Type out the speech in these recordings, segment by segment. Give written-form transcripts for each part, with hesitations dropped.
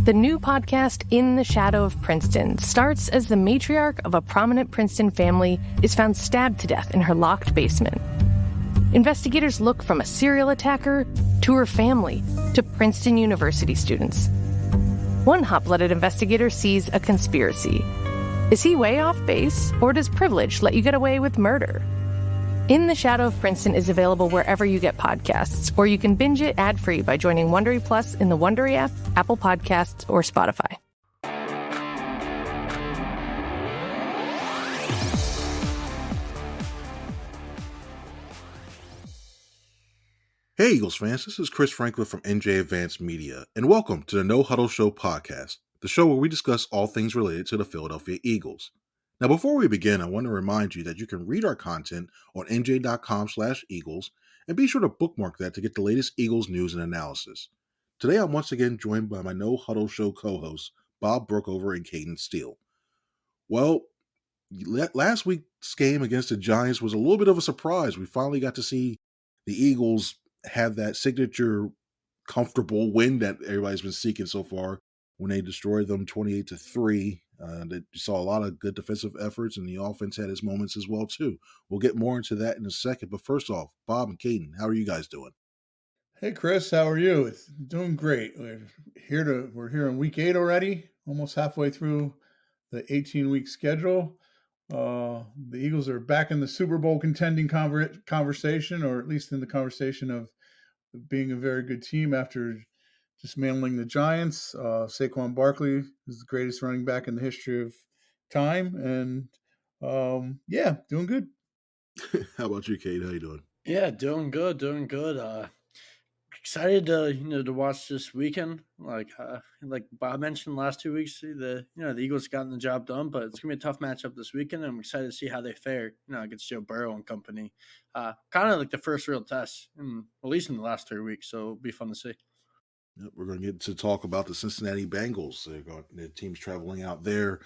The new podcast, In the Shadow of Princeton, starts as the matriarch of a prominent Princeton family is found stabbed to death in her locked basement. Investigators look from a serial attacker to her family to Princeton University students. One hot-blooded investigator sees a conspiracy. Is he way off base, or does privilege let you get away with murder? In the Shadow of Princeton is available wherever you get podcasts, or you can binge it ad-free by joining Wondery Plus in the Wondery app, Apple Podcasts, or Spotify. Hey Eagles fans, this is Chris Franklin from NJ Advanced Media, and welcome to the No-Huddle Show podcast, the show where we discuss all things related to the Philadelphia Eagles. Now, before we begin, I want to remind you that you can read our content on NJ.com/Eagles, and be sure to bookmark that to get the latest Eagles news and analysis. Today, I'm once again joined by my No-Huddle Show co-hosts, Bob Brookover and Cayden Steele. Well, last week's game against the Giants was a little bit of a surprise. We finally got to see the Eagles have that signature comfortable win that everybody's been seeking so far when they destroyed them 28-3. You saw a lot of good defensive efforts, and the offense had its moments as well too. We'll get more into that in a second, but first off, Bob and Cayden, how are you guys doing? Hey Chris, how are you? It's doing great. We're here in week 8 already, almost halfway through the 18-week schedule. The Eagles are back in the Super Bowl contending conversation, or at least in the conversation of being a very good team after dismantling the Giants. Saquon Barkley is the greatest running back in the history of time, and doing good. How about you, Kate? How you doing? Yeah, doing good. Excited to watch this weekend. Like Bob mentioned last 2 weeks, the Eagles gotten the job done, but it's gonna be a tough matchup this weekend. And I'm excited to see how they fare, against Joe Burrow and company. Kind of like the first real test, at least in the last 3 weeks. So it'll be fun to see. Yep, we're going to get to talk about the Cincinnati Bengals. Their team's traveling out there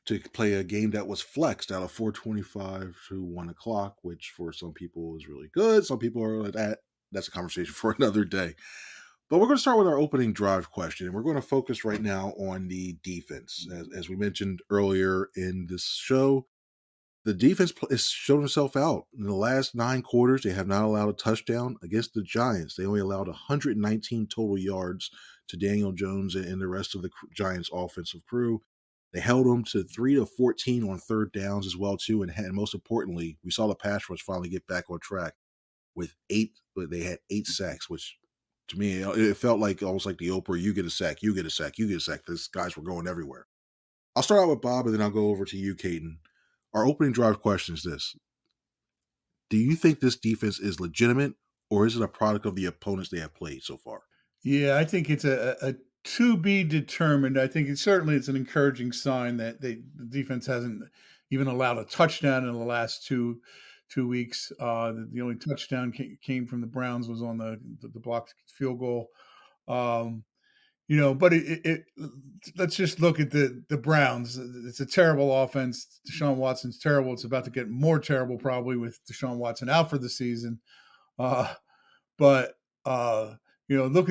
to play a game that was flexed out of 4:25 to 1 o'clock, which for some people is really good. Some people are like that. That's a conversation for another day. But we're going to start with our opening drive question, and we're going to focus right now on the defense. As we mentioned earlier in this show, the defense has shown itself out. In the last 9 quarters, they have not allowed a touchdown. Against the Giants, they only allowed 119 total yards to Daniel Jones and the rest of the Giants' offensive crew. They held them to 3 of 14 on third downs as well, too. And most importantly, we saw the pass rush finally get back on track with 8. They had 8 sacks, which to me, it felt like almost like the Oprah, you get a sack, you get a sack, you get a sack. These guys were going everywhere. I'll start out with Bob, and then I'll go over to you, Cayden. Our opening drive question is this. Do you think this defense is legitimate, or is it a product of the opponents they have played so far? Yeah, I think it's a to be determined. I think it's an encouraging sign that the defense hasn't even allowed a touchdown in the last two weeks. The only touchdown came from the Browns was on the blocked field goal. But let's just look at the Browns. It's a terrible offense. Deshaun Watson's terrible. It's about to get more terrible probably with Deshaun Watson out for the season. Look at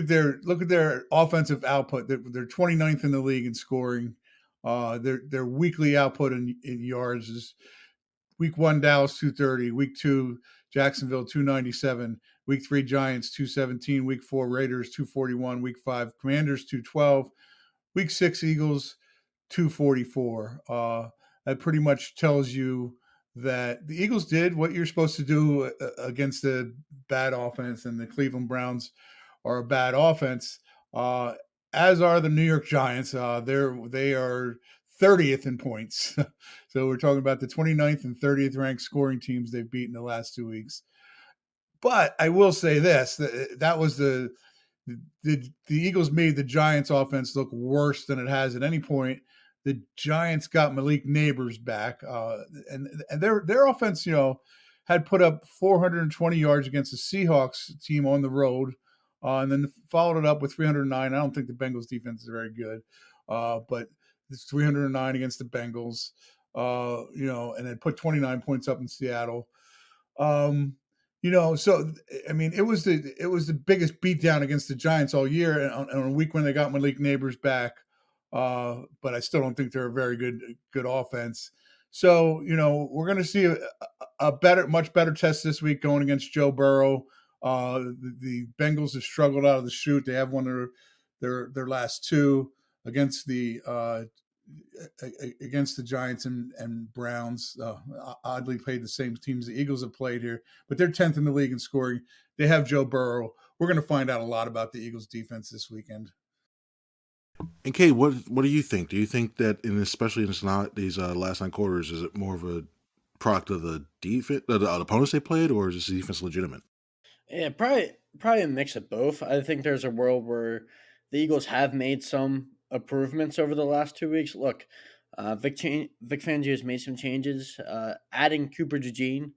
their offensive output. They're 29th in the league in scoring. Their weekly output in yards is week 1 Dallas 230, week 2 Jacksonville 297. Week 3, Giants 217. Week 4, Raiders 241. Week 5, Commanders 212. Week 6, Eagles 244. That pretty much tells you that the Eagles did what you're supposed to do against a bad offense, and the Cleveland Browns are a bad offense, as are the New York Giants. They are 30th in points. So we're talking about the 29th and 30th ranked scoring teams they've beaten the last 2 weeks. But I will say this, that was the Eagles made the Giants offense look worse than it has at any point. The Giants got Malik Neighbors back, and their offense, had put up 420 yards against the Seahawks team on the road, and then followed it up with 309. I don't think the Bengals defense is very good, but it's 309 against the Bengals, and then put 29 points up in Seattle. So I mean, it was the biggest beatdown against the Giants all year, and on a week when they got Malik Neighbors back. but I still don't think they're a very good offense. So, we're going to see a much better test this week going against Joe Burrow. The Bengals have struggled out of the chute. They have won their last two against the Giants and Browns. Oddly played the same teams the Eagles have played here, but they're 10th in the league in scoring. They have Joe Burrow. We're going to find out a lot about the Eagles defense this weekend. And Kate, what do you think? Do you think that, especially in these last 9 quarters, is it more of a product of the defense, the opponents they played, or is this defense legitimate? Yeah, probably a mix of both. I think there's a world where the Eagles have made some improvements over the last 2 weeks. Look, Vic Fangio's made some changes, adding Cooper DeJean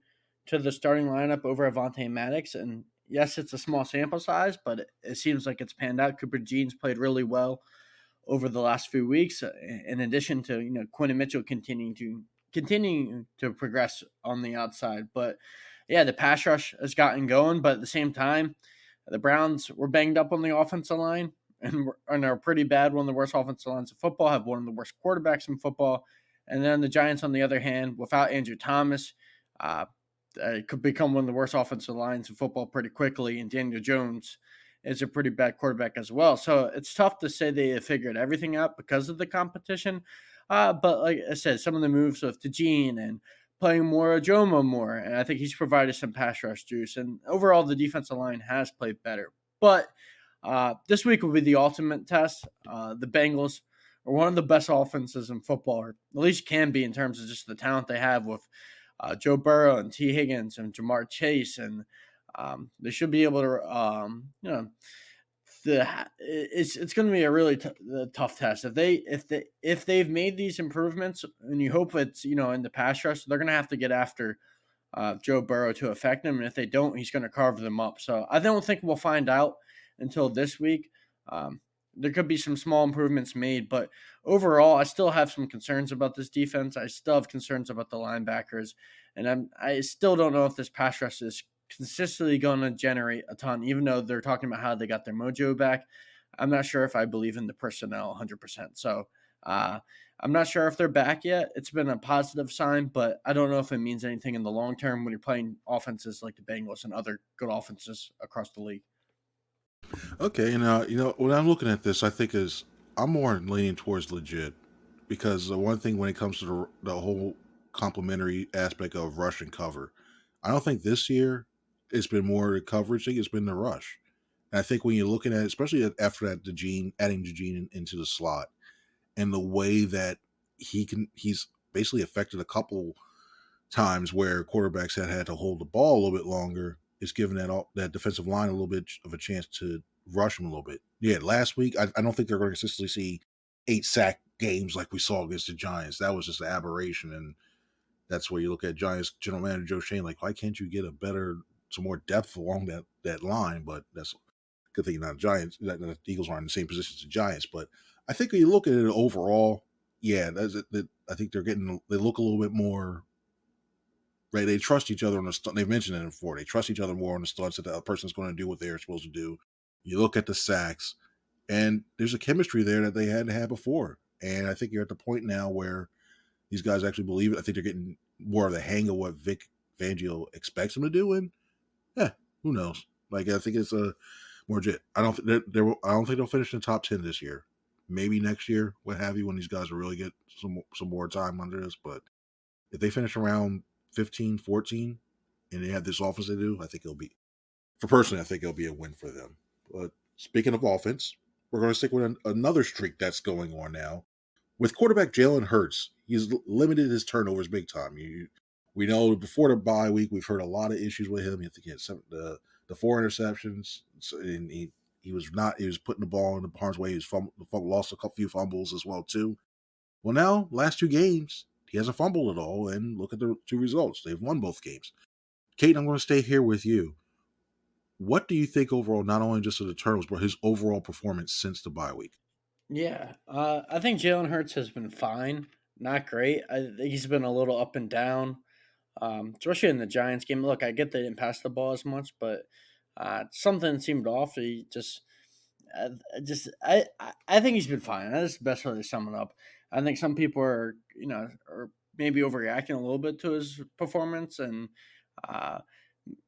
to the starting lineup over Avonte Maddox. And yes, it's a small sample size, but it seems like it's panned out. Cooper DeJean's played really well over the last few weeks. In addition to Quinn and Mitchell continuing to progress on the outside, but yeah, the pass rush has gotten going. But at the same time, the Browns were banged up on the offensive line and are pretty bad. One of the worst offensive lines of football, have one of the worst quarterbacks in football. And then the Giants, on the other hand, without Andrew Thomas, it could become one of the worst offensive lines in football pretty quickly. And Daniel Jones is a pretty bad quarterback as well. So it's tough to say they have figured everything out because of the competition. But like I said, some of the moves with DeJean and playing more Jomo more, and I think he's provided some pass rush juice. And overall, the defensive line has played better. But this week will be the ultimate test. The Bengals are one of the best offenses in football, or at least can be in terms of just the talent they have with Joe Burrow and T. Higgins and Jamar Chase, and they should be able to, it's going to be a really tough test if they've made these improvements, and you hope it's in the pass rush. They're going to have to get after Joe Burrow to affect him, and if they don't, he's going to carve them up. So I don't think we'll find out until this week. There could be some small improvements made, but overall, I still have some concerns about this defense. I still have concerns about the linebackers, and I still don't know if this pass rush is consistently going to generate a ton, even though they're talking about how they got their mojo back. I'm not sure if I believe in the personnel 100%. So I'm not sure if they're back yet. It's been a positive sign, but I don't know if it means anything in the long term when you're playing offenses like the Bengals and other good offenses across the league. Okay, and when I'm looking at this, I think I'm more leaning towards legit, because the one thing when it comes to the whole complementary aspect of rush and cover, I don't think this year it's been more the coverage thing; it's been the rush. And I think when you're looking at it, especially after that, adding DeJean into the slot, and the way that he's basically affected a couple times where quarterbacks had to hold the ball a little bit longer, is giving that defensive line a little bit of a chance to rush him a little bit. Yeah, last week I don't think they're going to consistently see 8 sack games like we saw against the Giants. That was just an aberration, and that's where you look at Giants general manager Joe Shane, like, why can't you get some more depth along that line? But that's a good thing not Giants. That the Eagles aren't in the same position as the Giants. But I think when you look at it overall, yeah, I think they look a little bit more. Right, they trust each other on the stunt. They've mentioned it before. They trust each other more on the stunts that the other person's going to do what they're supposed to do. You look at the sacks, and there's a chemistry there that they hadn't had before. And I think you're at the point now where these guys actually believe it. I think they're getting more of the hang of what Vic Fangio expects them to do. And yeah, who knows? Like, I think it's a more legit. I don't think they'll finish in the top 10 this year. Maybe next year, what have you, when these guys will really get some more time under this. But if they finish around 15, 14, and they have this offense they do, I think I think it'll be a win for them. But speaking of offense, we're going to stick with another streak that's going on now. With quarterback Jalen Hurts, he's limited his turnovers big time. We know before the bye week, we've heard a lot of issues with him. I think he had the 4 interceptions, and he was putting the ball in the harm's way. He lost a few fumbles as well too. Well, now last 2 games, he hasn't fumbled at all, and look at the 2 results. They've won both games. Kate, I'm going to stay here with you. What do you think overall, not only just of the turnovers, but his overall performance since the bye week? Yeah, I think Jalen Hurts has been fine, not great. I think he's been a little up and down, especially in the Giants game. Look, I get they didn't pass the ball as much, but something seemed off. He just I think he's been fine. That's the best way to sum it up. I think some people are maybe overreacting a little bit to his performance, and uh,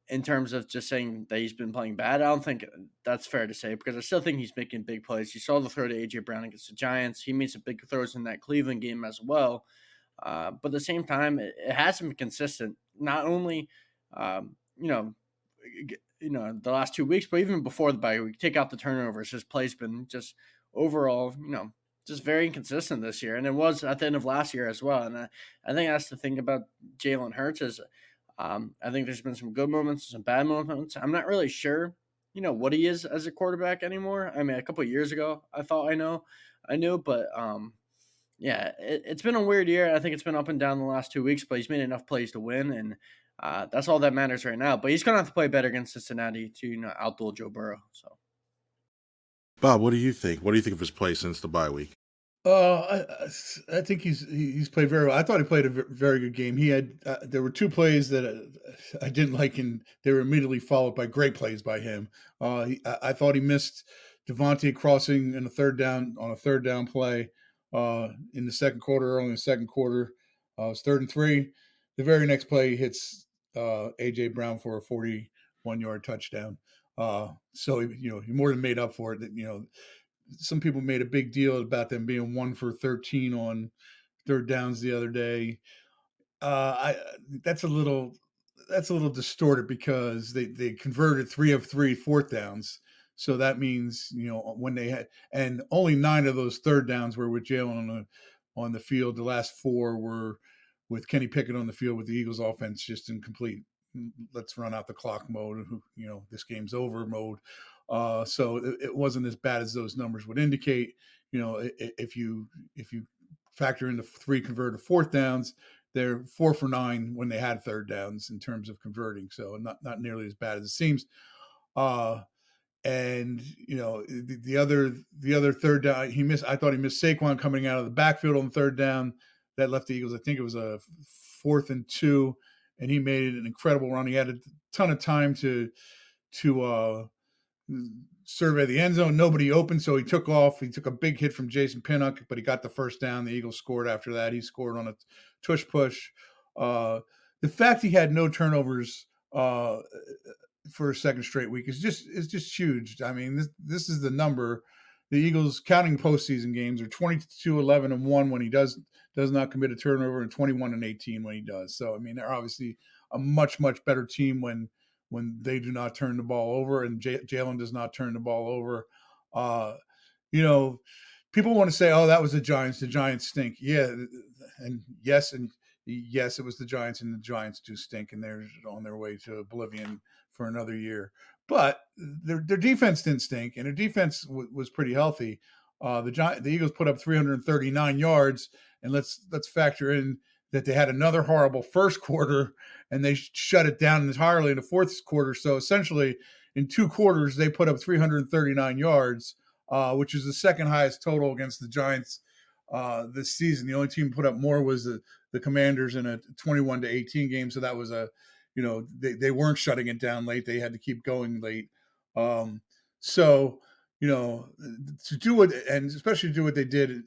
in terms of just saying that he's been playing bad, I don't think that's fair to say because I still think he's making big plays. You saw the throw to AJ Brown against the Giants. He made some big throws in that Cleveland game as well. But at the same time, it hasn't been consistent. Not only, you know, the last 2 weeks, but even before the bye week, take out the turnovers, his play's been just overall, just very inconsistent this year, and it was at the end of last year as well. And I think that's the thing about Jalen Hurts is, I think there's been some good moments, some bad moments. I'm not really sure, what he is as a quarterback anymore. I mean, a couple of years ago, I thought I knew, but yeah, it's been a weird year. I think it's been up and down the last 2 weeks, but he's made enough plays to win, and that's all that matters right now. But he's going to have to play better against Cincinnati to outduel Joe Burrow. So Bob, what do you think? What do you think of his play since the bye week? I think he's played very well. I thought he played a very good game. He had there were two plays that I didn't like, and they were immediately followed by great plays by him. I thought he missed Devontae crossing in a third down on a third down play in the second quarter, early in the second quarter. It was 3rd and 3. The very next play he hits AJ Brown for a 41-yard touchdown. So he more than made up for it. Some people made a big deal about them being 1 for 13 on third downs the other day. That's a little distorted because they converted 3 of 3 fourth downs. So that means when they had, and only 9 of those third downs were with Jalen on the field. The last 4 were with Kenny Pickett on the field with the Eagles offense just in complete let's run out the clock mode. This game's over mode. So it wasn't as bad as those numbers would indicate. If you factor in the 3 converted fourth downs, they're 4 for 9 when they had third downs in terms of converting. So not nearly as bad as it seems. And the other third down he missed. I thought he missed Saquon coming out of the backfield on the third down that left the Eagles. I think it was a 4th and 2, and he made an incredible run. He had a ton of time to survey the end zone. Nobody open, so he took off. He took a big hit from Jason Pinnock, but he got the first down. The Eagles scored after that. He scored on a tush push. The fact he had no turnovers for a second straight week is just huge. I mean, this is the number. The Eagles, counting postseason games, are 22-11-1 when he does not commit a turnover, and 21-18 when he does. So I mean, they're obviously a much better team when they do not turn the ball over, and Jalen does not turn the ball over. People want to say, "Oh, that was the Giants. The Giants stink." Yeah, and yes, it was the Giants, and the Giants do stink, and they're on their way to oblivion for another year. But their defense didn't stink, and their defense was pretty healthy. The Eagles put up 339 yards, and let's factor in that they had another horrible first quarter, and they shut it down entirely in the fourth quarter. So essentially, in 2 quarters, they put up 339 yards, which is the second highest total against the Giants this season. The only team put up more was the Commanders in a 21-18 game. So that was they weren't shutting it down late. They had to keep going late. To do it, and especially do what they did,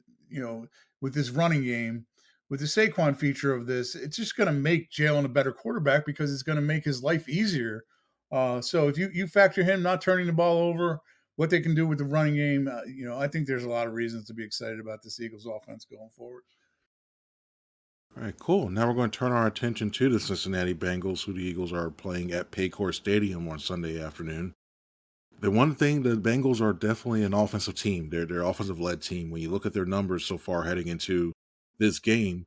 with this running game, with the Saquon feature of this, it's just going to make Jalen a better quarterback because it's going to make his life easier. So if you factor him not turning the ball over, what they can do with the running game, I think there's a lot of reasons to be excited about this Eagles offense going forward. All right, cool. Now we're going to turn our attention to the Cincinnati Bengals, who the Eagles are playing at Paycor Stadium on Sunday afternoon. The one thing, the Bengals are definitely an offensive team. They're offensive-led team. When you look at their numbers so far heading into this game,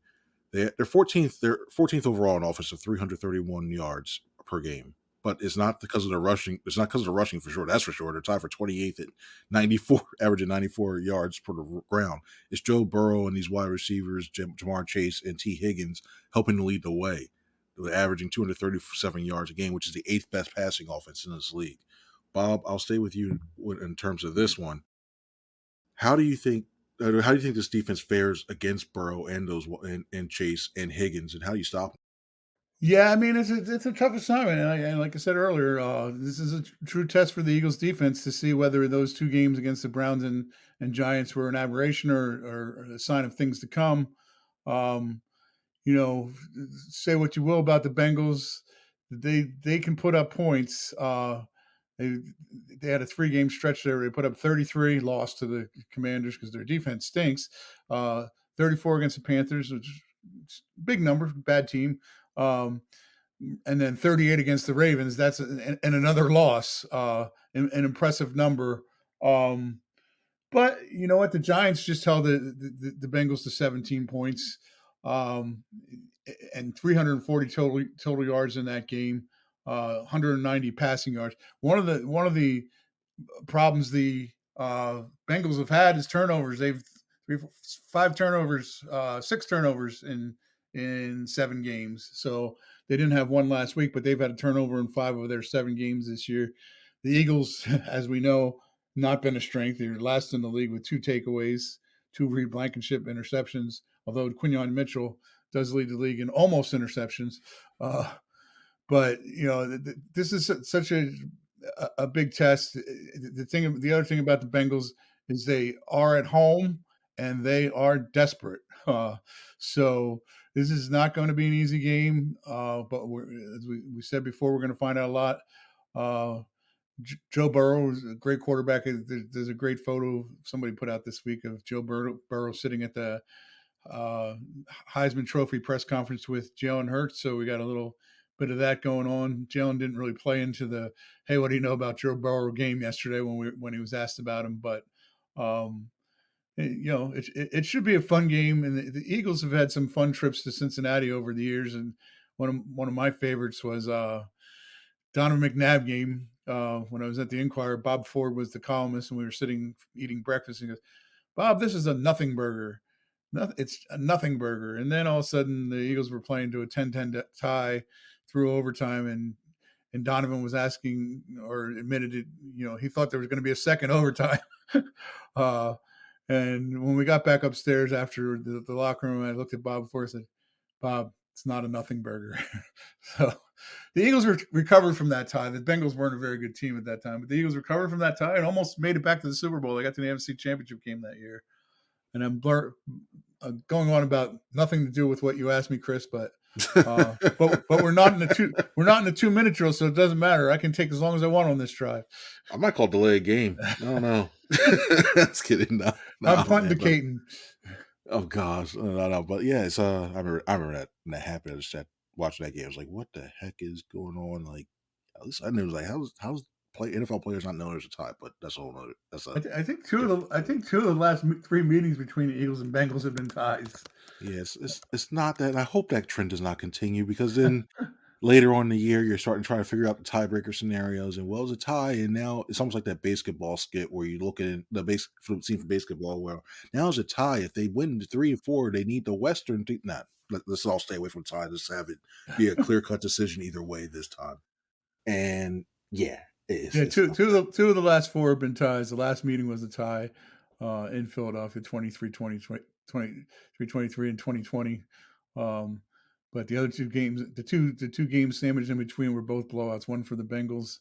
they're 14th. They're 14th overall in offense of 331 yards per game. But it's not because of the rushing. It's not because of the rushing for sure. That's for sure. They're tied for 28th at 94, averaging 94 yards per the ground. It's Joe Burrow and these wide receivers, Jamar Chase and T. Higgins, helping to lead the way. They're averaging 237 yards a game, which is the 8th best passing offense in this league. Bob, I'll stay with you in terms of this one. How do you think this defense fares against Burrow and and Chase and Higgins, and how do you stop them? Yeah, I mean it's a tough assignment, and like I said earlier, this is a true test for the Eagles defense to see whether those two games against the Browns and Giants were an aberration or a sign of things to come. Um, you know, say what you will about the Bengals, they can put up points. They they had a 3-game stretch there. They put up 33, lost to the Commanders because their defense stinks. 34 against the Panthers, which is a big number, bad team. Um, and then 38 against the Ravens. That's and another loss, an impressive number. But you know what? The Giants just held the Bengals to 17 points, um, and 340 total yards in that game, 190 passing yards. One of the problems the Bengals have had is turnovers. They've 6 turnovers in 7 games. So they didn't have one last week, but they've had a turnover in 5 of their 7 games this year. The Eagles, as we know, not been a strength. They're last in the league with 2 takeaways, 2 Reed Blankenship interceptions. Although Quinyon Mitchell does lead the league in almost interceptions. But this is such a big test. The other thing about the Bengals is they are at home and they are desperate. So this is not going to be an easy game. But as we said before, we're going to find out a lot. Joe Burrow is a great quarterback. There's a great photo somebody put out this week of Joe Burrow sitting at the Heisman Trophy press conference with Jalen Hurts. So we got a little bit of that going on. Jalen didn't really play into the "Hey, what do you know about Joe Burrow" game yesterday when he was asked about him, but it should be a fun game. And the Eagles have had some fun trips to Cincinnati over the years, and one of my favorites was Donovan McNabb game. When I was at the Inquirer, Bob Ford was the columnist, and we were sitting eating breakfast. And he goes, "Bob, this is a nothing burger. It's a nothing burger." And then all of a sudden, the Eagles were playing to a 10-10 tie through overtime, and Donovan was asking or admitted it. He thought there was going to be a second overtime. And when we got back upstairs after the locker room, I looked at Bob before and said, "Bob, it's not a nothing burger." So the Eagles recovered from that tie. The Bengals weren't a very good team at that time, but the Eagles recovered from that tie and almost made it back to the Super Bowl. They got to the NFC Championship game that year. And I'm going on about nothing to do with what you asked me, Chris, but we're not in the 2-minute drill, so it doesn't matter. I can take as long as I want on this drive. I might call delay a game. I don't know. That's kidding. No, I'm punting to Cayden. Oh gosh, no. But yeah, it's I remember that happened. I just watching that game. I was like, what the heck is going on? Like, at least I knew it was like, how's NFL players not know there's a tie? But that's a whole other. I think two of the last 3 meetings between the Eagles and Bengals have been ties. Yes, it's not that. And I hope that trend does not continue, because then later on in the year you're starting to try to figure out the tiebreaker scenarios, and it's a tie, and now it's almost like that basketball skit where you look at the scene for basketball where now it's a tie. If they win 3 or 4, they need the Western team. Let's all stay away from tie. Let's have it be a clear-cut decision either way this time. And yeah, two of the last 4 have been ties. The last meeting was a tie in Philadelphia, 23-23 in 2020. But the other 2 games, the two games sandwiched in between were both blowouts. One for the Bengals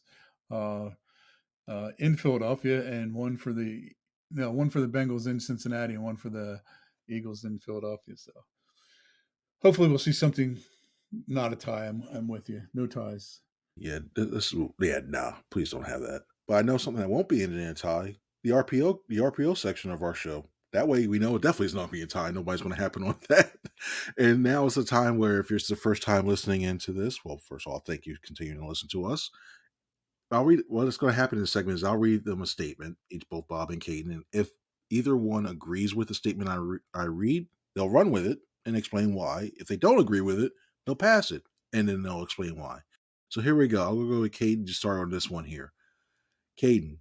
in Philadelphia, and one for the Bengals in Cincinnati, and one for the Eagles in Philadelphia. So hopefully we'll see something, not a tie. I'm with you. No ties. Yeah, no, please don't have that. But I know something that won't be in a tie. The RPO section of our show. That way we know it definitely is not being a tie. Nobody's going to happen on that. And now is the time where, if it's the first time listening into this, well, first of all, thank you for continuing to listen to us. I'll read what's going to happen in this segment is I'll read them a statement, both Bob and Cayden, and if either one agrees with the statement I read, they'll run with it and explain why. If they don't agree with it, they'll pass it, and then they'll explain why. So here we go. I'll go with Cayden to start on this one here. Cayden,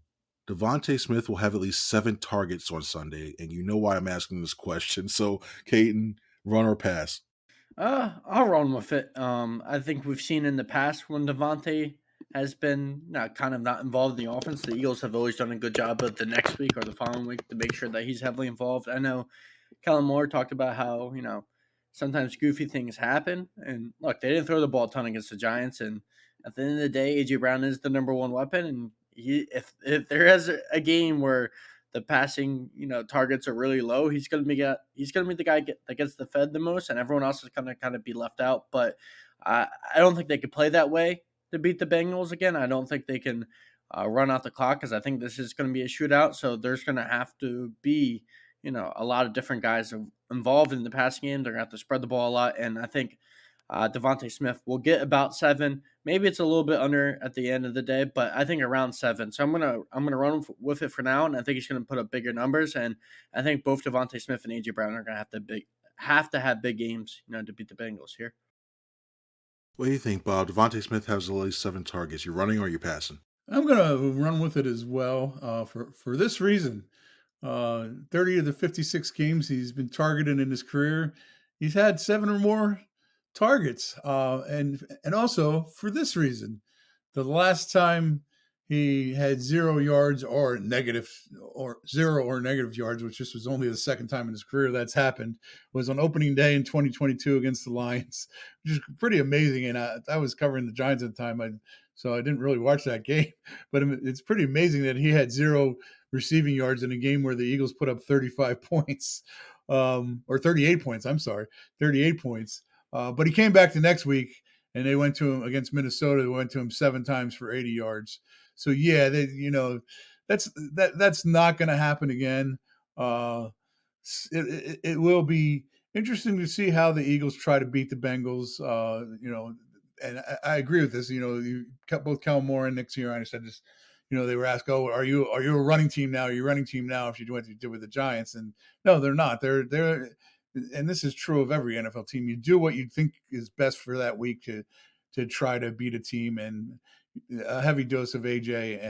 Devontae Smith will have at least 7 targets on Sunday, and you know why I'm asking this question. So, Cayden, run or pass? I'll run with it. I think we've seen in the past when Devontae has been not involved in the offense, the Eagles have always done a good job of the next week or the following week to make sure that he's heavily involved. I know Kellen Moore talked about how, sometimes goofy things happen. And look, they didn't throw the ball a ton against the Giants. And at the end of the day, AJ Brown is the number one weapon. And if there is a game where the passing targets are really low, he's gonna be the guy that gets the fed the most, and everyone else is gonna kind of be left out. But I don't think they could play that way to beat the Bengals again. I don't think they can run out the clock, because I think this is going to be a shootout. So there's going to have to be, a lot of different guys involved in the passing game. They're going to have to spread the ball a lot. And I think Devontae Smith will get about 7. Maybe it's a little bit under at the end of the day, but I think around 7. So I'm gonna run with it for now, and I think he's going to put up bigger numbers. And I think both Devontae Smith and AJ Brown are going to have to have big games, to beat the Bengals here. What do you think, Bob? Devontae Smith has at least 7 targets. You running or you passing? I'm going to run with it as well for this reason. 30 of the 56 games he's been targeted in his career, he's had 7 or more targets. And also for this reason, the last time he had 0 yards or 0 or negative yards, which this was only the second time in his career that's happened, was on opening day in 2022 against the Lions, which is pretty amazing. And I was covering the Giants at the time, so I didn't really watch that game, but it's pretty amazing that he had 0 receiving yards in a game where the Eagles put up 35 points, or 38 points. I'm sorry, 38 points. But he came back the next week, and they went to him against Minnesota. They went to him 7 times for 80 yards. So yeah, that's not going to happen again. It will be interesting to see how the Eagles try to beat the Bengals. And I agree with this. You kept both Kellen Moore and Nick Sirianni said this. They were asked, "Oh, are you a running team now? Are you a running team now?" If you do what you did with the Giants, and no, they're not. They're, and this is true of every NFL team. You do what you think is best for that week to try to beat a team, and a heavy dose of AJ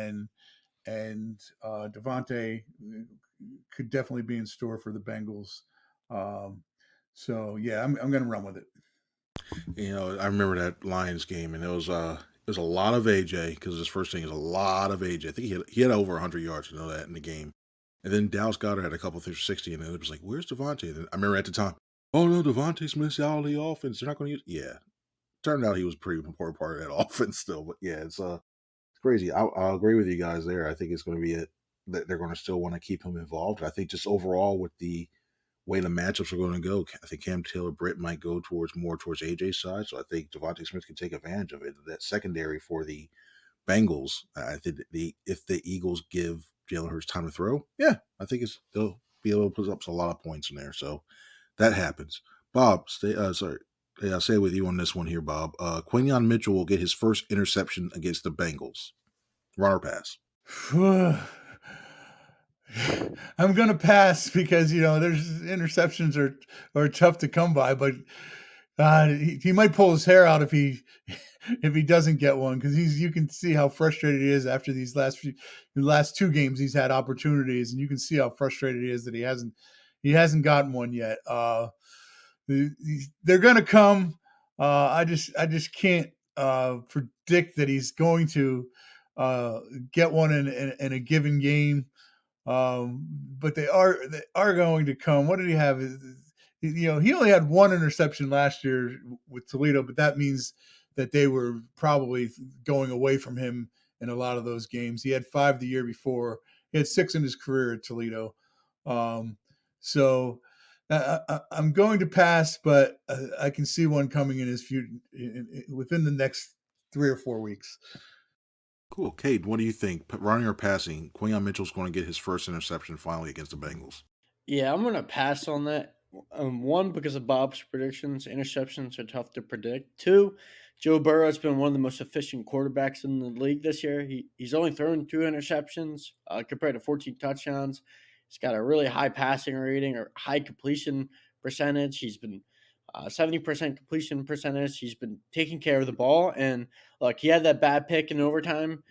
and Devontae could definitely be in store for the Bengals. So yeah, I'm going to run with it. I remember that Lions game, and it was a lot of AJ, because his first thing is a lot of AJ. I think he had over 100 yards, that in the game. And then Dallas Goedert had a couple things for 60, and then it was like, where's Devontae? And I remember at the time, oh no, Devontae Smith's out of the offense. They're not going to use. Yeah, turned out he was a pretty important part of that offense still. But yeah, it's crazy. I'll agree with you guys there. I think it's going to be that they're going to still want to keep him involved. I think just overall with the way the matchups are going to go, I think Cam Taylor-Britt might go more towards AJ's side. So I think Devontae Smith can take advantage of it. That secondary for the Bengals, I think if the Eagles give Jalen Hurts time to throw, yeah, I think they'll be able to put up a lot of points in there. So that happens. Bob, I'll stay with you on this one here, Bob. Quinyon Mitchell will get his first interception against the Bengals. Run or pass? I'm going to pass because, there's interceptions are tough to come by, but he might pull his hair out if he doesn't get one, because you can see how frustrated he is after these last 2 games. He's had opportunities, and you can see how frustrated he is that he hasn't gotten one yet. They're going to come. I just can't predict that he's going to get one in a given game. But they are going to come. What did he have? He only had 1 interception last year with Toledo, but that means that they were probably going away from him in a lot of those games. He had 5 the year before. He had 6 in his career at Toledo. So I'm going to pass, but I can see one coming in his future within the next 3 or 4 weeks. Cool. Cade, what do you think? Running or passing? Quinyon Mitchell's going to get his first interception finally against the Bengals. Yeah, I'm going to pass on that. 1, because of Bob's predictions. Interceptions are tough to predict. 2, Joe Burrow has been one of the most efficient quarterbacks in the league this year. He's only thrown 2 interceptions compared to 14 touchdowns. He's got a really high passing rating or high completion percentage. He's been 70% completion percentage. He's been taking care of the ball. And look, he had that bad pick in overtime.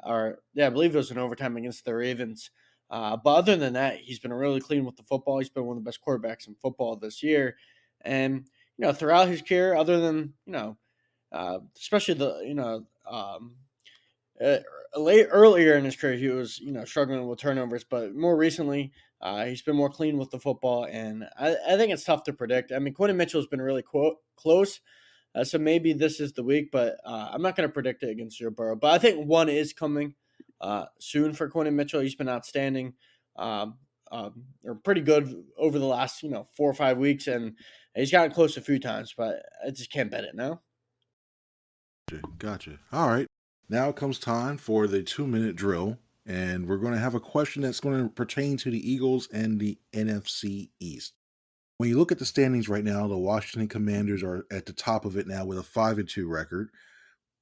I believe it was in overtime against the Ravens. But other than that, he's been really clean with the football. He's been one of the best quarterbacks in football this year. And, throughout his career, other than, especially earlier in his career, he was, struggling with turnovers. But more recently, He's been more clean with the football, and I think it's tough to predict. I mean, Quentin Mitchell's been really close, so maybe this is the week, but I'm not going to predict it against Joe Burrow. But I think one is coming soon for Quentin Mitchell. He's been outstanding, or pretty good over the last 4 or 5 weeks, and he's gotten close a few times, but I just can't bet it now. Gotcha. All right. Now it comes time for the 2-minute drill, and we're going to have a question that's going to pertain to the Eagles and the NFC East. When you look at the standings right now, the Washington Commanders are at the top of it now with a 5-2 record,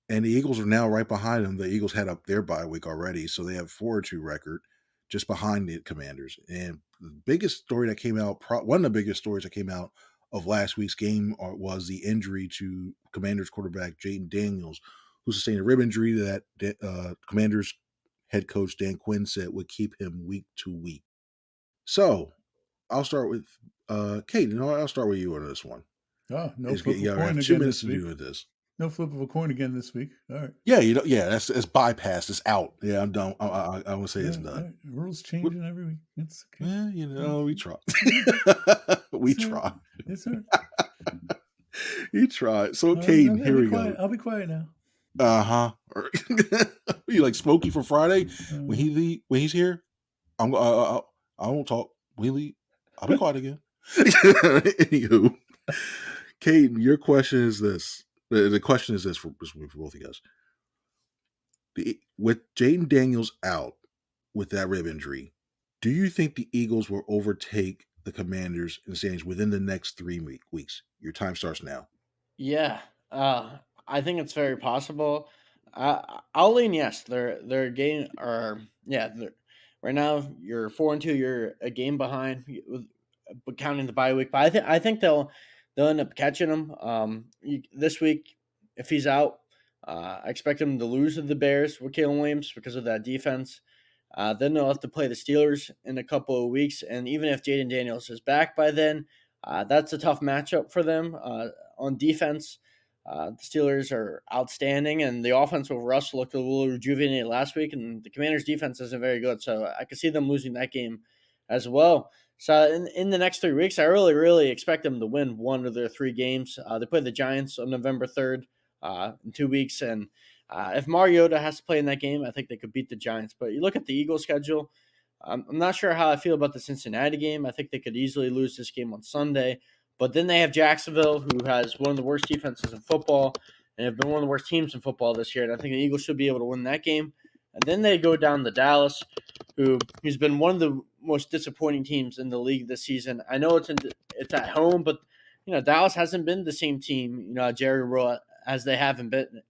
and the Eagles are now right behind them. The Eagles had up their bye week already, so they have 4-2 record just behind the Commanders. And the biggest story that came out, one of the biggest stories that came out of last week's game was the injury to Commanders quarterback Jayden Daniels, who sustained a rib injury that Commanders head coach Dan Quinn said would keep him week to week. So I'll start with Cayden. I'll start with you on this one. Oh, no flip of a You coin have again 2 minutes this to week. do with this. No flip of a coin again this week. All right. Yeah, that's bypassed. It's out. Yeah, I'm done. I want to say it's done. Right. Rules changing every week. It's okay. Yeah, we try. We try. It's all right. You try. So, Cayden, here we go. I'll be quiet now. You like Smokey for Friday? When he's here, I won't talk. When he leave, I'll be quiet again. Anywho, Cayden, your question is this. The question is this for both of you guys. With Jayden Daniels out with that rib injury, do you think the Eagles will overtake the Commanders in the standings within the next 3 weeks? Your time starts now. Yeah, I think it's very possible. I'll lean yes. They're game or right now you're 4-2. You're a game behind with counting the bye week, but I think they'll end up catching him. This week if he's out, I expect him to lose to the Bears with Kalen Williams because of that defense. Then they'll have to play the Steelers in a couple of weeks, and even if Jayden Daniels is back by then, that's a tough matchup for them on defense. The Steelers are outstanding, and the offense with Russ looked a little rejuvenated last week, and the Commanders' defense isn't very good, so I could see them losing that game as well. So in the next 3 weeks, I really, really expect them to win one of their 3 games. They play the Giants on November 3rd in 2 weeks, and if Mariota has to play in that game, I think they could beat the Giants. But you look at the Eagles' schedule, I'm not sure how I feel about the Cincinnati game. I think they could easily lose this game on Sunday. But then they have Jacksonville, who has one of the worst defenses in football and have been one of the worst teams in football this year. And I think the Eagles should be able to win that game. And then they go down to Dallas, who's been one of the most disappointing teams in the league this season. I know it's at home, but Dallas hasn't been the same team, Jerry Rowe, as they have been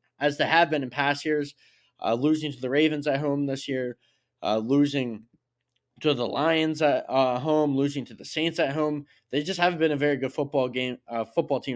in past years. Losing to the Ravens at home this year, losing to the Lions at home, losing to the Saints at home. They just haven't been a very good football team.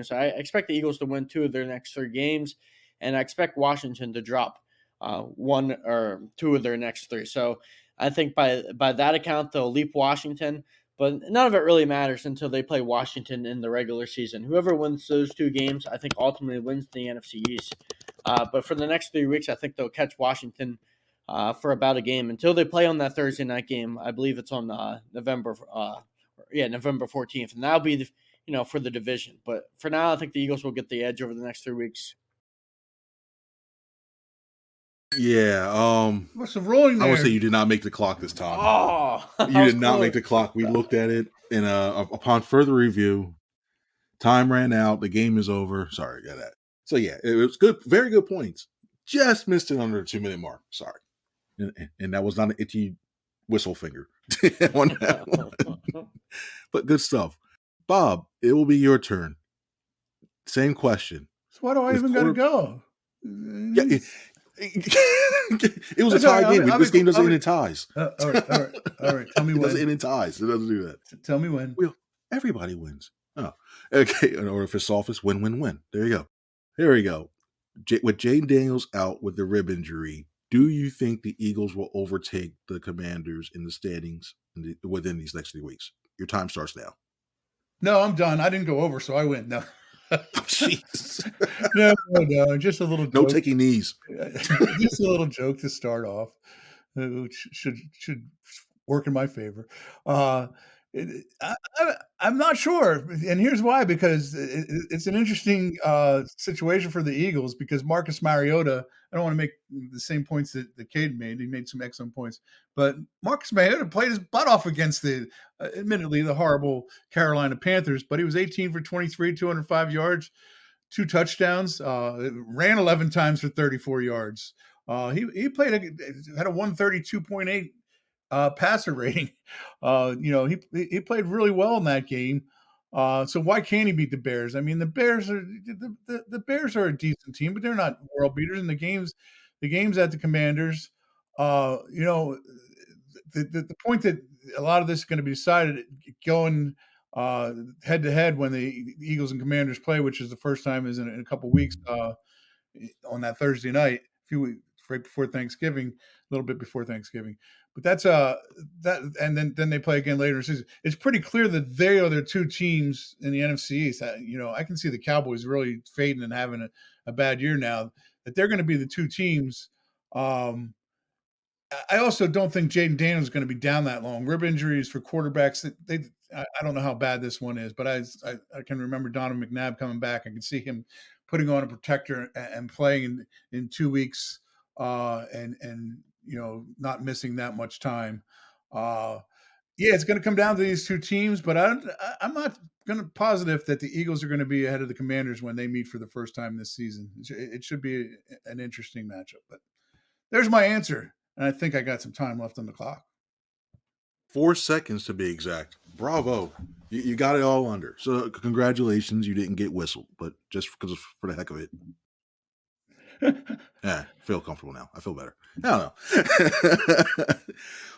So I expect the Eagles to win 2 of their next 3 games, and I expect Washington to drop 1 or 2 of their next 3. So I think by that account, they'll leap Washington, but none of it really matters until they play Washington in the regular season. Whoever wins those 2 games, I think ultimately wins the NFC East. But for the next 3 weeks, I think they'll catch Washington for about a game until they play on that Thursday night game. I believe it's on November 14th, and that'll be for the division. But for now, I think the Eagles will get the edge over the next 3 weeks. Yeah. What's the rolling there? I would say you did not make the clock this time. Oh, you did not make the clock. We looked at it, and upon further review, time ran out. The game is over. Sorry, got that. So yeah, it was good. Very good points. Just missed it under the 2-minute mark. Sorry. And that was not an itchy whistle finger on that one. But good stuff. Bob, it will be your turn. Same question. So why do I even got to go? Yeah, it was a tie game. This game doesn't end in ties. All right. Tell me when. It doesn't end in ties. It doesn't do that. Tell me when. Well, everybody wins. Oh, okay. Or if it's softest, win. There you go. Here we go. With Jayden Daniels out with the rib injury, do you think the Eagles will overtake the Commanders in the standings within these next 3 weeks? Your time starts now. No, I'm done. I didn't go over, so I win. No. Jeez. No. Just a little joke. No taking knees. Just a little joke to start off. Should work in my favor. I'm not sure, and here's why: because it's an interesting situation for the Eagles. Because Marcus Mariota, I don't want to make the same points that Cayden made. He made some excellent points, but Marcus Mariota played his butt off against the, admittedly, the horrible Carolina Panthers. But he was 18 for 23, 205 yards, 2 touchdowns, ran 11 times for 34 yards. He played had a 132.8 passer rating. He played really well in that game. So why can't he beat the Bears? I mean, the Bears are a decent team, but they're not world beaters. And the games at the Commanders. The point that a lot of this is going to be decided going head to head when the Eagles and Commanders play, which is the first time is in a couple weeks on that Thursday night, a few weeks right before Thanksgiving, a little bit before Thanksgiving. But that's that, and then they play again later in the season. It's pretty clear that they are the two teams in the NFC East. I can see the Cowboys really fading and having a bad year now. That they're going to be the two teams. I also don't think Jayden Daniels is going to be down that long. Rib injuries for quarterbacks. I don't know how bad this one is, but I can remember Donovan McNabb coming back. I can see him putting on a protector and playing in 2 weeks, and not missing that much time. It's going to come down to these two teams, but I'm not going to positive that the Eagles are going to be ahead of the Commanders when they meet for the first time this season. It should be an interesting matchup, but there's my answer. And I think I got some time left on the clock. 4 seconds to be exact. Bravo. You got it all under. So congratulations. You didn't get whistled, but just because for the heck of it. I feel comfortable now. I feel better. I don't know.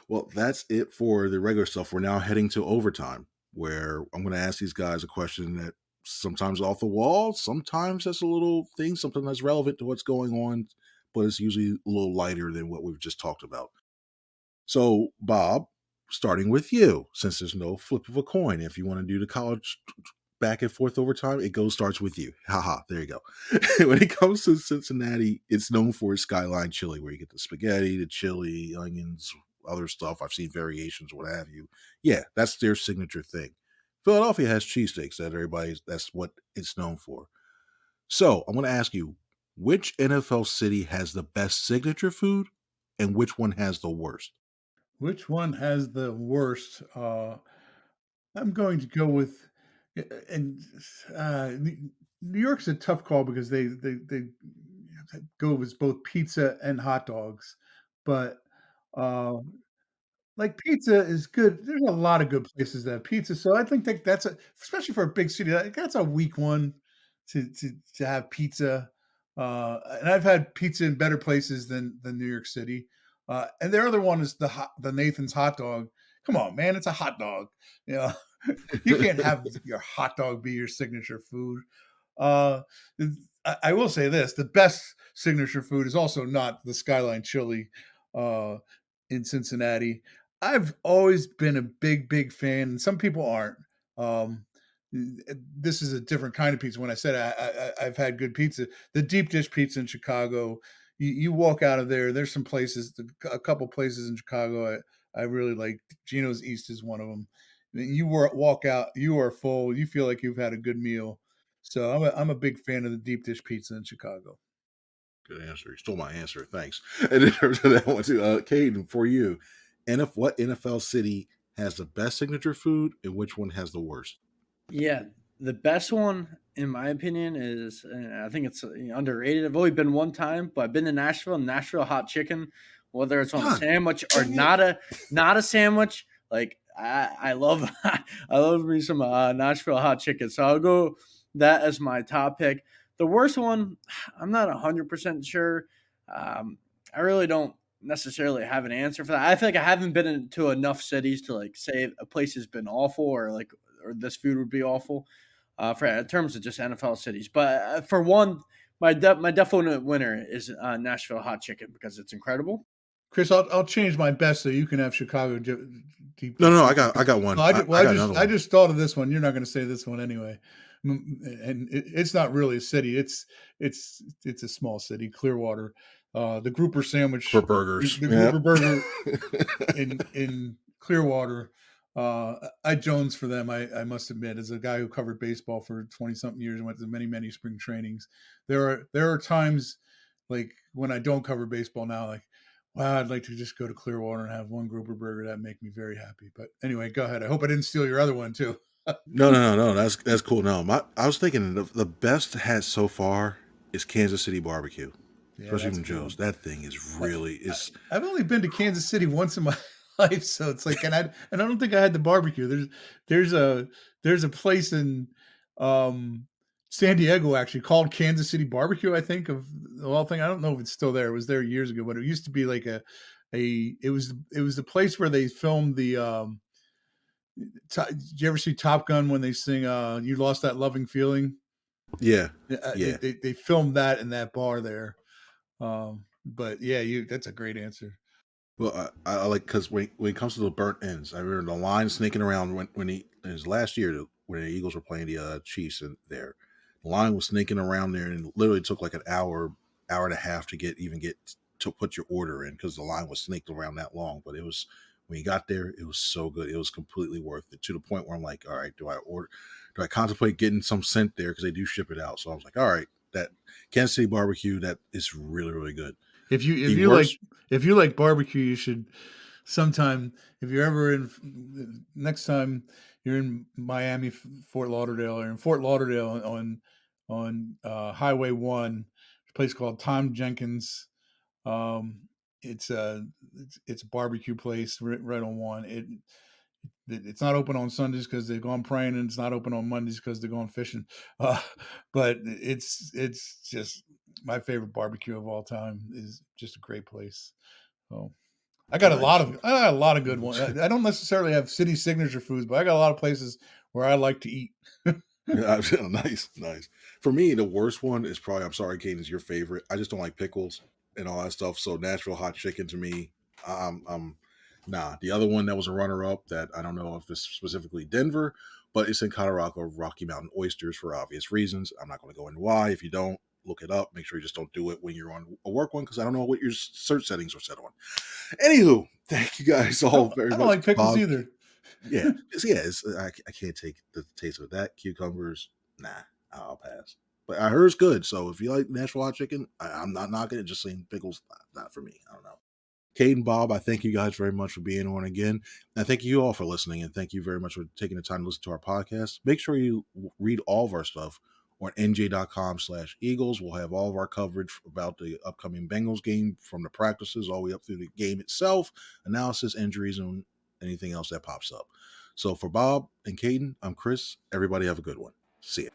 Well, that's it for the regular stuff. We're now heading to overtime, where I'm going to ask these guys a question that sometimes off the wall, sometimes that's a little thing, sometimes that's relevant to what's going on, but it's usually a little lighter than what we've just talked about. So, Bob, starting with you, since there's no flip of a coin, if you want to do the college back and forth overtime, it starts with you. Haha, there you go. When it comes to Cincinnati, it's known for its skyline chili, where you get the spaghetti, the chili, onions, other stuff. I've seen variations, what have you. Yeah, that's their signature thing. Philadelphia has cheesesteaks that's what it's known for. So I'm going to ask you, which NFL city has the best signature food and which one has the worst? Which one has the worst? I'm going to go with, and New York's a tough call because they go with both pizza and hot dogs, but uh, like pizza is good. There's a lot of good places that have pizza, so I think that's especially for a big city. That's a weak one to have pizza. And I've had pizza in better places than New York City. And their other one is the Nathan's hot dog. Come on, man, it's a hot dog. You know, you can't have your hot dog be your signature food. Uh, I will say this: the best signature food is also not the Skyline Chili in Cincinnati. I've always been a big fan, and some people aren't. Um, this is a different kind of pizza. When I said I've had good pizza, the deep dish pizza in Chicago, you walk out of there. There's some places, a couple places in Chicago I really like. Gino's East is one of them. You walk out, you are full. You feel like you've had a good meal. So I'm a big fan of the deep dish pizza in Chicago. Good answer. You stole my answer. Thanks. And in terms of that one too, Cayden, for you, what NFL city has the best signature food and which one has the worst? Yeah, the best one, in my opinion, is I think it's underrated. I've only been one time, but I've been to Nashville. Nashville hot chicken, whether it's on a sandwich or not a sandwich. Like I love I love me some Nashville hot chicken. So I'll go that as my top pick. The worst one, I'm not 100% sure. I really don't necessarily have an answer for that. I feel like I haven't been into enough cities to like say a place has been awful or this food would be awful for in terms of just NFL cities. But for one, my definite winner is Nashville hot chicken because it's incredible. Chris, I'll change my best so you can have Chicago deep. No, I got one. I just thought of this one. You're not going to say this one anyway, and it's not really a city. It's a small city, Clearwater. The Grouper sandwich, for burgers, the Grouper burger in Clearwater. I Jones for them. I must admit, as a guy who covered baseball for 20-something years and went to many spring trainings, there are times like when I don't cover baseball now, like, wow, I'd like to just go to Clearwater and have one grouper burger. That'd make me very happy. But anyway, go ahead. I hope I didn't steal your other one too. No. That's cool. No, I was thinking the best hat so far is Kansas City barbecue, Yeah, especially that's from cool. Joe's. That thing is really I've only been to Kansas City once in my life, so it's like, and I don't think I had the barbecue. There's a place in San Diego actually called Kansas City Barbecue. I think of the whole thing. I don't know if it's still there. It was there years ago, but it used to be like it was the place where they filmed the. Did you ever see Top Gun when they sing "You Lost That Loving Feeling"? yeah. They filmed that in that bar there. But yeah, that's a great answer. Well, I like because when it comes to the burnt ends, I remember the line sneaking around when it was last year when the Eagles were playing the Chiefs in there. The line was sneaking around there, and it literally took like an hour and a half to get to put your order in because the line was snaked around that long. But it was when you got there, it was so good. It was completely worth it to the point where I'm like, all right, do I contemplate getting some sent there because they do ship it out? So I was like, all right, that Kansas City barbecue that is really good. If you like barbecue, you should sometime, if you're ever next time you're in Miami, Fort Lauderdale, or in Fort Lauderdale on Highway 1, a place called Tom Jenkins. It's a barbecue place right on 1. It's not open on Sundays because they're going praying, and it's not open on Mondays because they're going fishing. But it's just my favorite barbecue of all time. Is just a great place. So I got a Nice. lot of good ones. I don't necessarily have city signature foods, but I got a lot of places where I like to eat. Nice. For me, the worst one is probably, I'm sorry, Cayden, is your favorite. I just don't like pickles and all that stuff. So Nashville hot chicken to me, nah. The other one that was a runner up that I don't know if it's specifically Denver, but it's in Colorado, Rocky Mountain oysters for obvious reasons. I'm not going to go into why. If you don't, look it up. Make sure you just don't do it when you're on a work one because I don't know what your search settings are set on. Anywho, thank you guys all very I much. don't like pickles Bob, either. yeah, I can't take the taste of that. Cucumbers, nah, I'll pass. But I heard it's good, so if you like Nashville hot chicken, I'm not knocking it. Just saying pickles, not for me. I don't know. Cayden, Bob, I thank you guys very much for being on again. And thank you all for listening. And thank you very much for taking the time to listen to our podcast. Make sure you read all of our stuff on NJ.com/Eagles. We'll have all of our coverage about the upcoming Bengals game from the practices all the way up through the game itself, analysis, injuries, and anything else that pops up. So for Bob and Cayden, I'm Chris. Everybody have a good one. See ya.